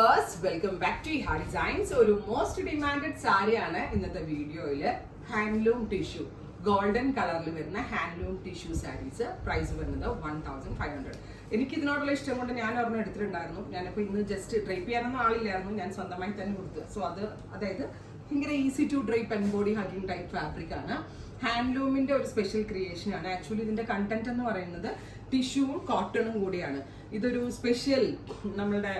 viewers, welcome back to Iha Designs. ഒരു most demanded സാരിയാണ് ഇന്നത്തെ വീഡിയോയിൽ. ഹാൻഡ്ലൂം ടിഷ്യൂ ഗോൾഡൻ കളറിൽ വരുന്ന ഹാൻഡ്ലൂം ടിഷ്യൂ സാരീസ്. പ്രൈസ് വരുന്നത് 1500. എനിക്ക് ഇതിനോടുള്ള ഇഷ്ടം കൊണ്ട് ഞാൻ ഒരെണ്ണം എടുത്തിട്ടുണ്ടായിരുന്നു. ഞാനിപ്പോൾ ഇന്ന് ജസ്റ്റ് ഡ്രൈപ്പ് ചെയ്യാനൊന്നും ആളില്ലായിരുന്നു, ഞാൻ സ്വന്തമായി തന്നെ കൊടുത്തു. സോ അതായത് ഭയങ്കര easy to drape and body hugging type fabric ആണ്. ഹാൻഡ്ലൂമിന്റെ ഒരു സ്പെഷ്യൽ ക്രിയേഷൻ ആണ്. ആക്ച്വലി ഇതിന്റെ കണ്ടന്റ് എന്ന് പറയുന്നത് ടിഷ്യൂവും കോട്ടണും കൂടിയാണ്. ഇതൊരു സ്പെഷ്യൽ നമ്മളുടെ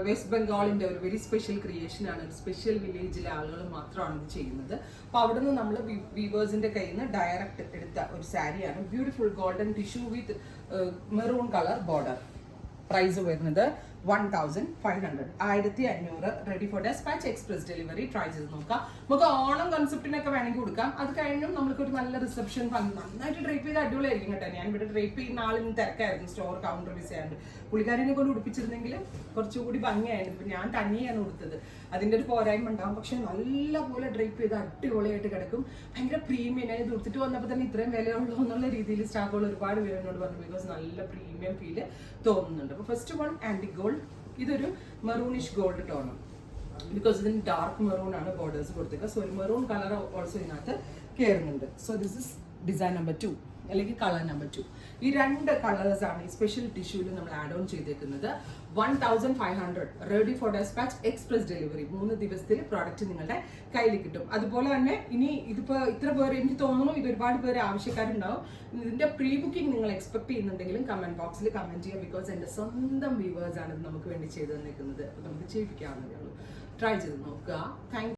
വെസ്റ്റ് ബംഗാളിന്റെ ഒരു വെരി സ്പെഷ്യൽ ക്രിയേഷൻ ആണ്. സ്പെഷ്യൽ വില്ലേജിലെ ആളുകൾ മാത്രമാണ് ഇത് ചെയ്യുന്നത്. അപ്പൊ അവിടെ നിന്ന് നമ്മൾ വീവേഴ്സിന്റെ കയ്യിൽ നിന്ന് ഡയറക്റ്റ് എടുത്ത ഒരു സാരിയാണ്. Beautiful golden tissue with maroon colour border. Price വരുന്നത് 1500. 1500. Ready for dispatch, express delivery. Try ചെയ്ത് നോക്കാം. നമുക്ക് ഓണം കൺസെപ്റ്റിനൊക്കെ വേണമെങ്കിൽ കൊടുക്കാം. അത് കഴിഞ്ഞും നമുക്ക് ഒരു നല്ല റിസപ്ഷൻ നന്നായിട്ട് ഡ്രൈപ്പ് ചെയ്ത് അടിപൊളിയായിരിക്കും കേട്ടോ. ഞാൻ ഇവിടെ ഡ്രൈപ്പ് ചെയ്യുന്ന ആളിന് തിരക്കായിരുന്നു, സ്റ്റോർ കൗണ്ടർ വിസയാണ്ട്. പുള്ളിക്കാരിനെ കൊണ്ട് ഉടുപ്പിച്ചിരുന്നെങ്കിൽ കുറച്ചുകൂടി ഭംഗിയായിരുന്നു. ഇപ്പൊ ഞാൻ തന്നെയാണ് കൊടുത്തത്. അതിന്റെ ഒരു പോരായ്മ ഉണ്ടാവും, പക്ഷെ നല്ലപോലെ ഡ്രൈപ്പ് ചെയ്ത് അടിപൊളിയായിട്ട് കിടക്കും. ഭയങ്കര പ്രീമിയം. ഞാൻ ഇത് കൊടുത്തിട്ട് വന്നപ്പോൾ തന്നെ ഇത്രയും വിലയുള്ളൂ എന്നുള്ള രീതിയിൽ സ്റ്റാഫുകൾ ഒരുപാട് പേര് എന്നോട് പറഞ്ഞു. ബിക്കോസ് നല്ല പ്രീമിയം ഫീല് തോന്നുന്നുണ്ട്. അപ്പൊ ഫസ്റ്റ് വൺ ആന്റി ഗോൾഡ്. ഇതൊരു മെറൂണിഷ് ഗോൾഡ് ടോൺ, ബിക്കോസ് ഇതിന് ഡാർക്ക് മെറൂൺ ആണ് ബോർഡേഴ്സ് കൊടുത്തേക്കുക. സോ ഒരു മെറൂൺ കളർ ഓൾസോ ഇതിനകത്ത് കയറുന്നുണ്ട്. So this is design number 2 അല്ലെങ്കിൽ കളർ നമ്പർ 2. ഈ രണ്ട് കളേഴ്സ് ആണ് ഈ സ്പെഷ്യൽ ടിഷ്യൂവിൽ നമ്മൾ ആഡ് ഓൺ ചെയ്തേക്കുന്നത്. 1500. Ready for dispatch, express delivery. 3 ദിവസത്തിൽ പ്രോഡക്റ്റ് നിങ്ങളുടെ കയ്യിൽ കിട്ടും. അതുപോലെ തന്നെ ഇനി ഇതിപ്പോ ഇത്ര പേര്, എനിക്ക് തോന്നുന്നു ഇത് ഒരുപാട് പേര് ആവശ്യക്കാരുണ്ടാവും. ഇതിന്റെ പ്രീ ബുക്കിംഗ് നിങ്ങൾ എക്സ്പെക്ട് ചെയ്യുന്നുണ്ടെങ്കിലും കമന്റ് ബോക്സിൽ കമന്റ് ചെയ്യാം. ബിക്കോസ് എന്റെ സ്വന്തം വ്യൂവേഴ്സ് ആണ് ഇത് നമുക്ക് വേണ്ടി ചെയ്തു തന്നിരിക്കുന്നത്. അപ്പൊ നമുക്ക് ചെയ്യിപ്പിക്കാവുന്നതേ ഉള്ളൂ. ട്രൈ ചെയ്ത് നോക്കുക. താങ്ക്